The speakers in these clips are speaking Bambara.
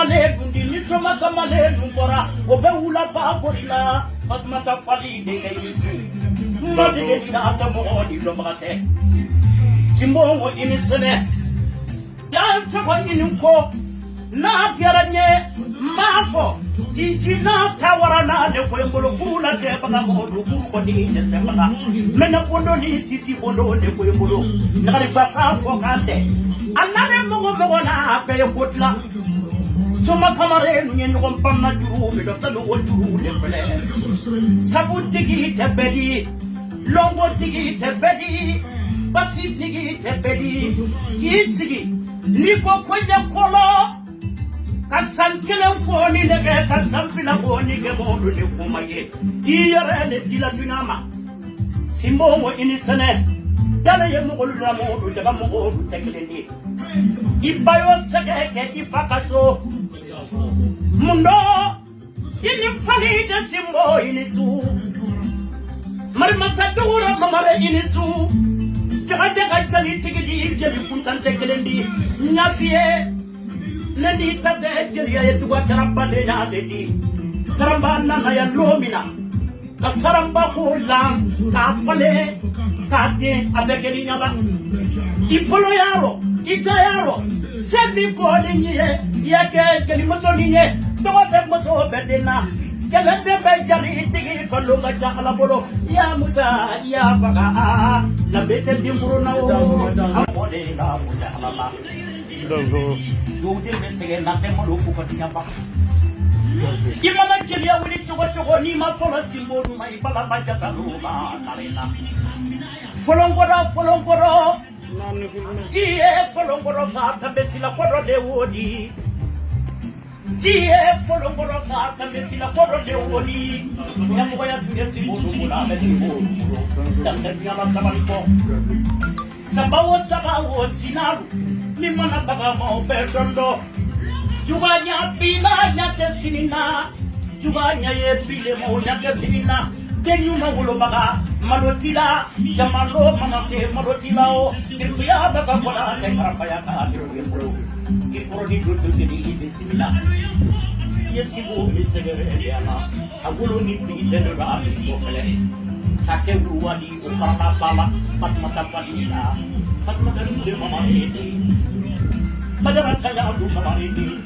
kamale dundi ni soma kamale dumbora obe ula ba gorila Fatmata fali de kayi madi de da tamo di lomate simbo inisene dan sabo inko na tiaranye mafo jijina tawarana de koymbolo kula de baga modu ko ni de semba mena kondo ni sisi kondo de koymbolo ngari basa fo kante anale mogo na be kotla soma kamare nyen ko pamna juru be do talu juru de fele sabu tigi tebedi longo tigi tebedi basi tigi tebedi kisigi niko kwenye kolo kasankele foni lege kasamfila foni ke bodu de fumaye iyere le dila dunama simbo mo inisene dala ye mo golula mo do daga mo go tekeleni ibayo sege ke ifakaso mundo ini fali de simbo inisu mari masadura mamare inisu jaga jali tigidi jali kuntan tekeleni nyafie Nandi tate jeliya yetuwa karamba de na dedi saramba na ya lomina ka saramba kulam ka fale ka de abekeli nyaba ipolo yaro ita yaro sebi ko niye yake jeli moto niye to de moto bedena kele de be jali tigi ko lo ga jala bolo ya muta ya faga na bete dimburu na o amole na muta mama Jodi mesege nate mo lupu patina ba. Imana jelia wili chogo ni ma fola simbolu ma ibala baja taluma narena. Folongoro. Jie folongoro fa tabesila kodro de wodi. Jie folongoro fa tabesila kodro de wodi. Ya mo ya tuye simbolu mula me simbolu. Tante biala sabaliko. Sabawo sinaru. Ni mana baga mau berdondo juga nyapila nyate sinina juga nyaye pile mau nyate sinina denyu mangulo baga malotila jamalo manase malotila o kirbiya baga bola tengara paya ka kirporo di dudu di bismillah yesibu misegere yana agulo ni pile do rabi ko kale take ruwadi ukara pala Fatmata padina Fatmata de mama ini Madara saya aku mama ini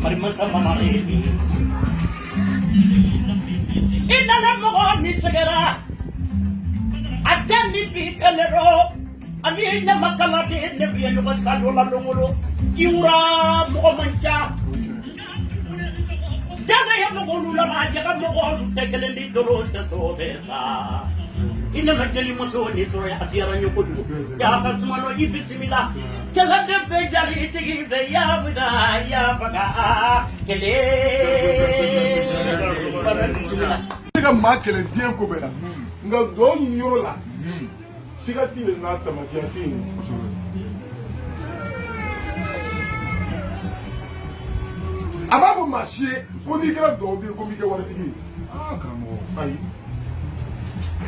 Marimasa mama ini Inala mogo ni segera Adani bikalero Ani ina makala de nebi anu basalo la longolo Iura mogo mancha Daga ya mogo lula raja ka mogo tekelen di toro teso besa Ina majali muso ni so ya adiara nyokudu ya kasumano ibismillah kala de bejari tigi be ya buda ya baga kele siga makele dien ko bela nga do ni yoro la siga ti na tamakiati ababo marché ko ni kala do de ko mi ke wala tigi kamo ai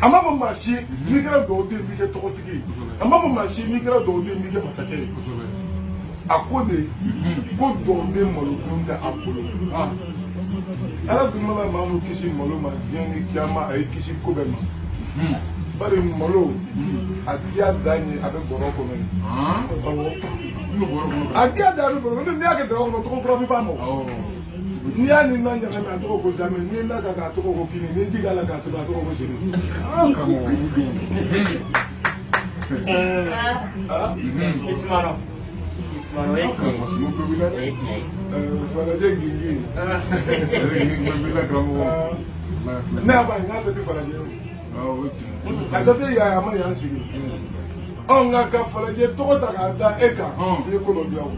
amabo marché ni kala do de mi ke to tigi amabo marché ni kala do de mi ke masake akode ko do de molo dunda apolo ala dumala mamu kisi molo ma yeni kiama ay kisi ko be ma bari molo adia dani abe boro ko men adia dani boro ni ake do ko to ko mi famo ni ani nanya na to ko zame ni la ga to ko kini ni jiga la ga to ko sini Ismano fala de gingi na ba nga to fala de atate ya amani ya sigi on nga ka fala de to ta ga da eka ni ko no biawo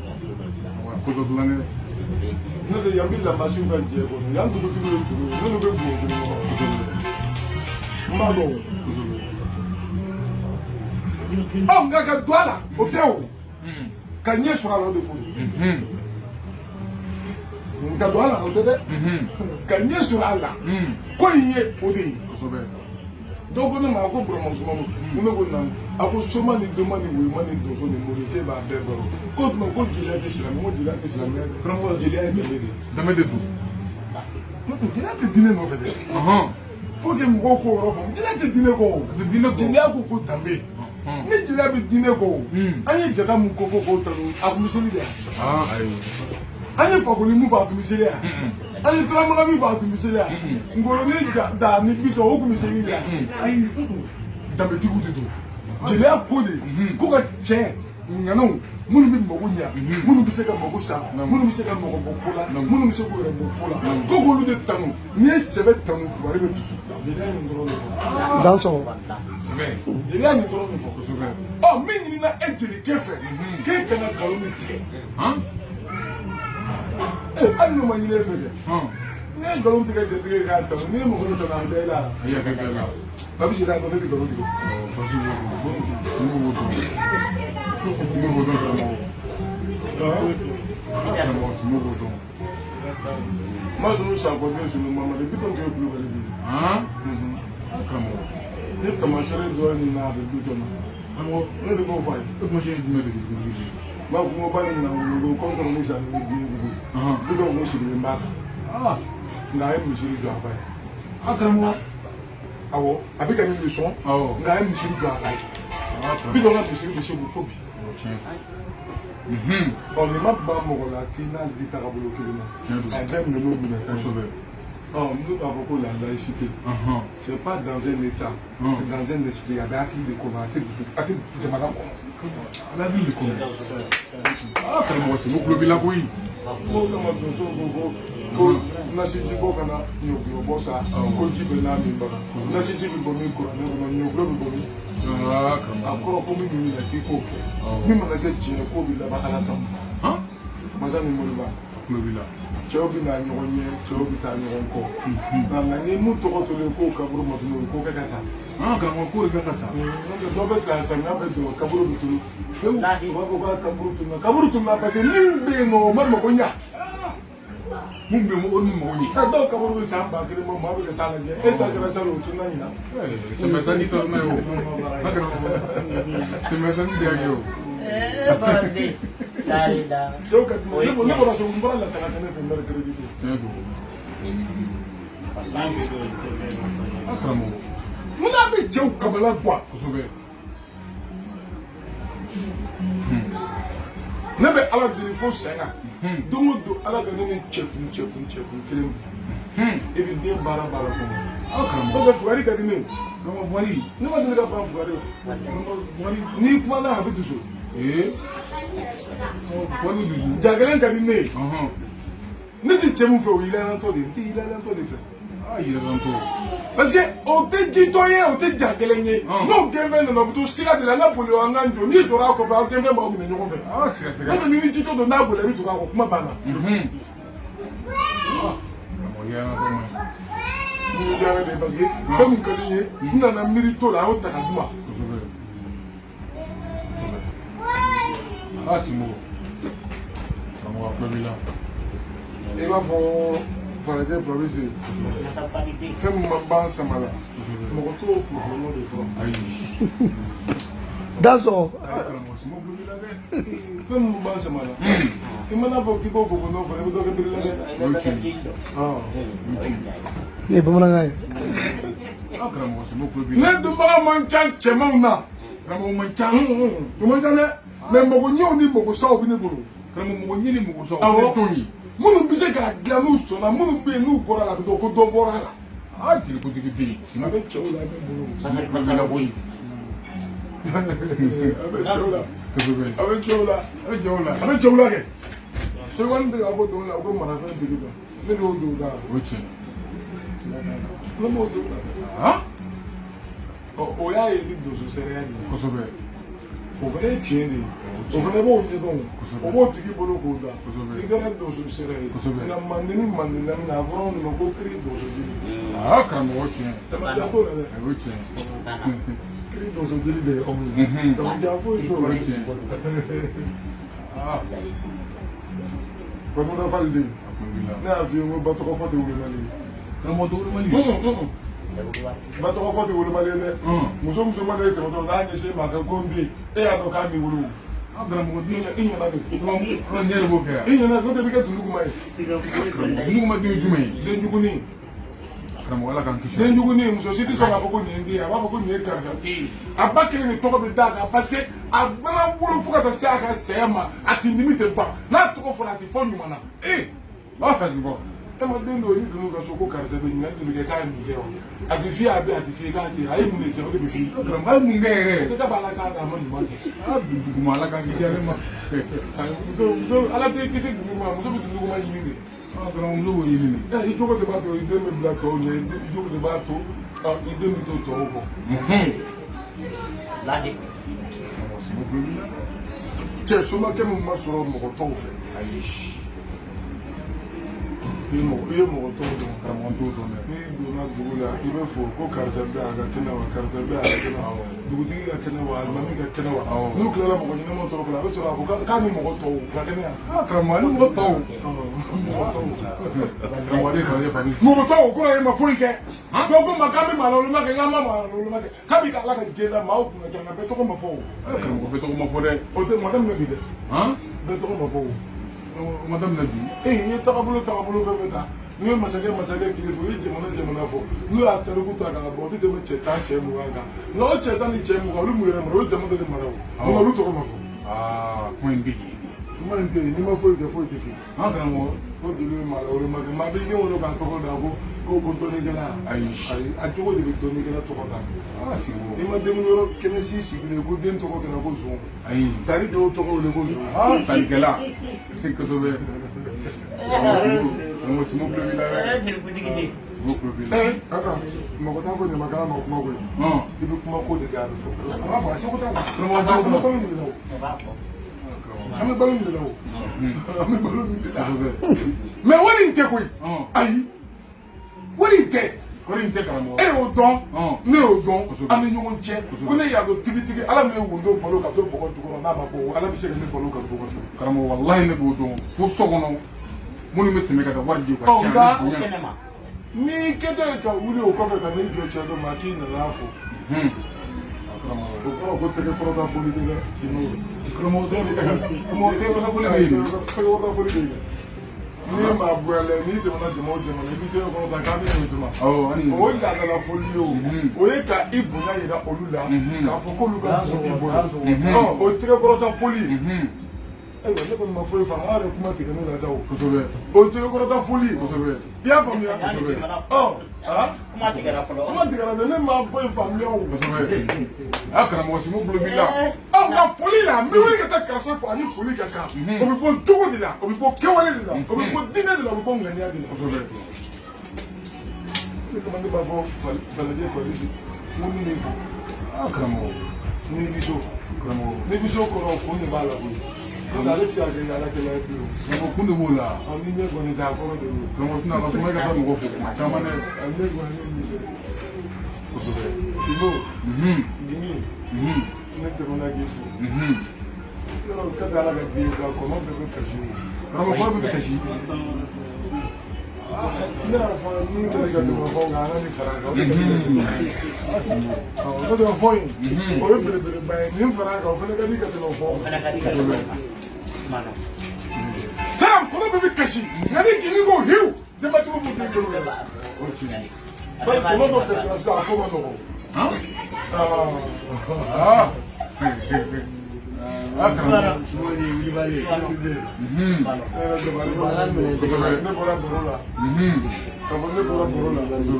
ko do blane no de yambi la machine kan je ko yam do to no be mado on nga ka douala o teo Kanye sera là de folie. Kadouala, on te dit. Kanye sera là. Quoi y est, Odin. donc ne ma ko promotion mo ne ko na ako soma ni demande we mani do so ni mo ke ba be baro ko no ko jila de sila mo jila de sila vraiment jila de de dama de du no jila de dine no fe de faut que mo ko ro fo jila de dine ko jila ko tambe ni jila be dine ko ani jata mu ko fo ko tanu akumiseli de ayi ani fakoli mu fa tumiseli ya ani tramana mi fa tumiseli ya ngolo ni da ni bito o kumiseli ya ayi tambe tigu de do jila ko de ko ka che ngano munu bi mako nya munu bi se ka mako sa munu bi se ka mako bokola munu bi se ko re bokola ko ko lu de tanu ni sebe tanu fu ari be tusu jila ni ngolo dans son jila ni ngolo ko oh min ni na entele kefe ke kana kalo ni tike an no manyile fete ne galon tige de tige ka ta ni mo ko to na de la ya ka la ba bi jira ko te galon tige ma so no sa ko de so no mama de biton ke ku ko de ni ta ma shere do ni na de biton amo ne de ko fai mo je di me de gis ma ko mo ba ni na ko ko ko ni sa ni bi biton mo shi ni ma na e mi shiri do abai akramo awo abi ka ni mi so na e mi shiri do abai biton na mi shiri bi se bu fobi on ne m'a pas morola qui n'a dit à rabolo kilina même le nom de la sauver nous avons la laïcité c'est pas dans un état c'est dans un esprit avec qui de commenter de madame la vie de comment akramo c'est beaucoup bila koyi ko nasi jibo kana nyobi obosa ko jibe na mi ba nasi jibe bo mi ko na no nyobro bo mi akoro ko mi ni na ki ko mi ma na ke je ko bi la ba kala tam maza mi mo ba lo bila cheo bi na nyonye cheo bi ta nyon ko na na ni mu to ko le ko ka buru mo no ko ka kasa akramo ko ka kasa no do be sa na be do ka buru bi tu ko ba ka buru tu na ba se ni be no ma mo ko nya mumbe mo on mo ni do ka buru sa ba kire mo ma be ta na je e ta kra sa lo tu na ni na se me sani to me o akramo se me sani de agio bande dai da so ka mo ne ko so mbara la sa ka ne fe ndar credit akramo muna be jew kabala kwa sobe ne be ala de fo senga dongo do ala ga ne chekun kelim e bi de bara ko akramo ko be fuari ka di ne no wali ne ma de ka ba fuari ni kuma na habitu so wali du jagalen ka di ne ne ti chemu fe o ile na to de ti ile na to de fe il est encore parce que on te dit toi on te jagalen ye no genve na butu sira de la na poli o nganjo ni to ra ko fa genve ba o mi ne ko fe c'est na ni ti to do na bo le mi to ra ko kuma bana ni jare de parce que comme que ni na na mérito la o ta ka duma c'est bon on va plus là et va faut faraje province fem mamba samala mo ko to fu mo de fro ayi dazo akramo c'est bon plus là fem mamba samala imana fo ki bo fo no fo ne do ke bi la ne bamana akramo c'est bon plus là ne do ba man chan chema na akramo man chan to man chan ne mo ko nyo ni mo ko sa obi ne buru akramo mo nyini mo ko so Awo. o toni munu bi se ka gla nu so na munu bi nu bora la do ko do bora la ti ko digi bi ma be chew la be buru plus là boy abe chew la sobe abe chew la e jola abe chew la ke se wan de abo do la ko mara fa de do ne do do da oche no mo do ah o ya e di do so sere ya di ko sobe o fene chende o fene bo ni don o bo tigi bolo ko da ingara do so sere na mandini na vron no ko kri do so di akramo oche ta ja ko la oche kri do so di de o ta ja ko to la ah ko mo da falde akramo na avion mo ba to ko fote o mali akramo do mali ba tɔgɔ fɔ tɛ wolomalen dɛ muso muso mana ye tɛmɛtɔ n'a ɲɛsin ma kɛ ko n den e y'a dɔn k'a b'i wolo an karamɔgɔ i ɲɛna de ne yɛrɛ b'o kɛ yan i ɲɛna n'o tɛ bɛ kɛ tunduguma ye nuguma den jumɛn ye den jugunin karamɔgɔ ala k'an kisi den jugunin muso si tɛ sɔn k'a fɔ ko nin ye den ye a b'a fɔ ko nin ye karisa den ye a ba kelen de tɔgɔ bɛ d'a kan parce que a mana wolo fo ka taa se a ka saya ma a tɛ dimi tɛ ban n'a tɔgɔ fɔra a tɛ fɔ ɲuman na ba ka jugu e ma den dɔw y'i donn'u ka so ko karisa bɛ ɲininka tun bɛ kɛ k'a ye mun kɛ o a tɛ f'i ye a bɛ a tɛ f'i ye k'a tɛ a ye mun de kɛ o de bɛ f'i ye karamɔgɔ a ye mun kɛ yɛrɛ parce que k'a b'a la k'a ma ɲuman kɛ duguma ala k'an kisi ale ma muso ala tɛ kisi duguma muso bɛ duguma ɲini de karamɔgɔ muso b'o ɲini de i jogo de b'a to i den bɛ bila tɔw ɲɛ i jogo de b'a to i den bɛ to tɔw kɔ cɛ somakɛ min ma sɔrɔ mɔgɔ tɔw fɛ ayi i ye mɔgɔ tɔw dɔn karamɔgɔ t'o dɔn dɛ n'i donna dugu la i bɛ fɔ ko karisa bɛ a ka kɛnɛ wa karisa bɛ a ka kɛnɛ wa dugutigi ka kɛnɛ wa alimami ka kɛnɛ wa n'u tilala mɔgɔ ɲɛnama tɔgɔ la a bɛ sɔrɔ a fɔ k'a ni mɔgɔ tɔw ka kɛnɛ yan karamɔgɔ ni mɔgɔ tɔw karamɔgɔ de sɔrɔ e fa mɔgɔ tɔw o kɔrɔ ye ma foyi kɛ dɔw ko ma k'an bɛ maa lankolon ma kɛ k'an ma maa lankolon ma kɛ k'a bɛ ala ka diɲɛ la maaw kun ka ca nka bɛɛ tɔgɔ ma fɔ o karamɔgɔ bɛɛ tɔgɔ ma fɔ dɛ o tɛ mɔgɔ daminɛ bi dɛ bɛɛ tɔgɔ ma fɔ o ma daminɛ bi i ye tagabolo fɛn fɛn ta n'u ye masakɛ kile fɔ u ye jamana fɔ n'u y'a tariku ta k'a bɔ o tɛ tɛmɛ cɛ 10 cɛ 20 kan nka o cɛ 10 ni cɛ 20 olu mun yɛrɛ mara o ye jamana de mara o nka olu tɔgɔ ma fɔ kuma in bɛ yen kuma in tɛ yen n'i ma foyi kɛ foyi tɛ f'i ye karamɔgɔ ko joli ye maa wolo ma kɛ maa bɛ den wolo k'a tɔgɔ da ko dɔnnikɛla ayi a cogo de bɛ dɔnnikɛla tɔgɔ da sigi n'i ma den yɔrɔ kɛnɛ si sigilen ko den tɔgɔ kɛra ko zon ayi tali de y'o tɔgɔ wele ko zon talikɛla kosɛbɛ karamɔgɔ simo kulo b'i la dɛ simo kulo b'i la mɔgɔ t'a fɔ ɲamakala ma kuma ko ye i bɛ kuma ko de kɛ a bɛ fɔ a b'a fɔ a seko t'a la karamɔgɔ an bɛ balo min de la o an bɛ balo min de la o an bɛ balo min de la mɛ wari in tɛ koyi ayi wari in tɛ kɔri in tɛ karamɔgɔ e y'o dɔn ne y'o dɔn an ni ɲɔgɔn cɛ ko ne y'a dɔn tigitigi ala min ye wondo balo ka to bɔgɔ jukɔrɔ n'a ma bɔ ala bɛ se ka ne balo ka bɔgɔ jukɔrɔ karamɔgɔ walahi ne b'o dɔn fo so kɔnɔ minnu bɛ tɛmɛ ka taa wari di u ka ca n'i kɛtɔ ye ka wuli o kɔfɛ ka n'i jɔ cɛ dɔ ma k'i nana fo o kɔrɔ ko tɛgɛ kɔrɔta foli tɛ dɛ sin'o karamɔgɔ tɛ karamɔgɔ foli bɛ yen tɛgɛ kɔrɔta foli bɛ yen n'i ye maa bonyala n'i tɛmɛna jama o jama i b'i tɛgɛ kɔrɔta k'a bɛ ɲɛ tuma o ye laadala foli ye o ye ka i bonya yira olu la k'a fɔ k'olu ka bon i bonya o ye tɛgɛ kɔrɔta foli ye ayiwa ne kɔni ma foyi faamu an yɛrɛ kuma tigɛ ne la sa o kosɛbɛ o ye tɛgɛ kɔrɔta foli ye kosɛbɛ i y'a faamuya kuma tigɛra dɛ ne ma foyi faamuya o kosɛbɛ karamɔgɔ simo kulo b'i la nka foli la n bɛ wuli ka taa karisa fɔ ani foli ka kan o bɛ bɔ cogo de la o bɛ bɔ kɛwale de la o bɛ bɔ diinɛ de la o bɛ bɔ ŋaniya de la kosɛbɛ ne kama ne b'a fɔ balajɛ falisi n ko min y'i fɔ karamɔgɔ n'i bi so karamɔgɔ n'i bi so kɔrɔ kun de b'a la koyi n'o tɛ ale tɛ se ka kɛ ala kɛlɛ ye fiyewu karamɔgɔ kun de b'o la ni ɲɛ kɔni tɛ a kɔrɔ de don karamɔgɔ tɛna ka suma i ka taa mɔgɔ fo kuma caman dɛ a ɲɛ kɔni ne nin dɛ kosɛbɛ simo dimi ne tɛmɛna k'i fo yɔrɔ ka di ala ka di ye ka kɔnɔ bɛɛ bɛ kasi o karamɔgɔ kɔrɔ bɛ kasi ne y'a fɔ ni ne ka tɛmɛ fɔ nka an ka nin fara kan o de ka di n'o tɛmɛ fɔ in o ye belebeleba ye nin fara kan o fana ka di ka tɛmɛ fɔ salam kɔnɔ bɛɛ bɛ kasi nka ni gini ko hiw denbatigiw b'u den bolo bari kɔnɔ dɔ kasira sisan a ko ma nɔgɔn ne bɔra baro la ka fɔ ne bɔra baro la nin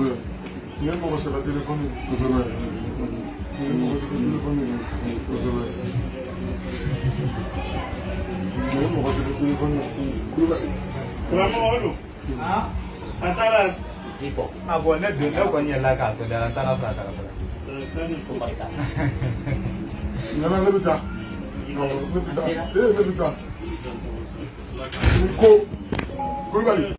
ye mɔgɔ sɛbɛ telefɔni nin ye mɔgɔ sɛbɛ telefɔni nin ye mɔgɔ sɛbɛ telefɔni karamɔgɔ don a taara a bɔn ne don ne kɔni yɛlɛla k'a sɔrɔ a taara fila taara fɔlɔ nana ne bɛ taa ne bɛ taa ne bɛ taa ko kulubali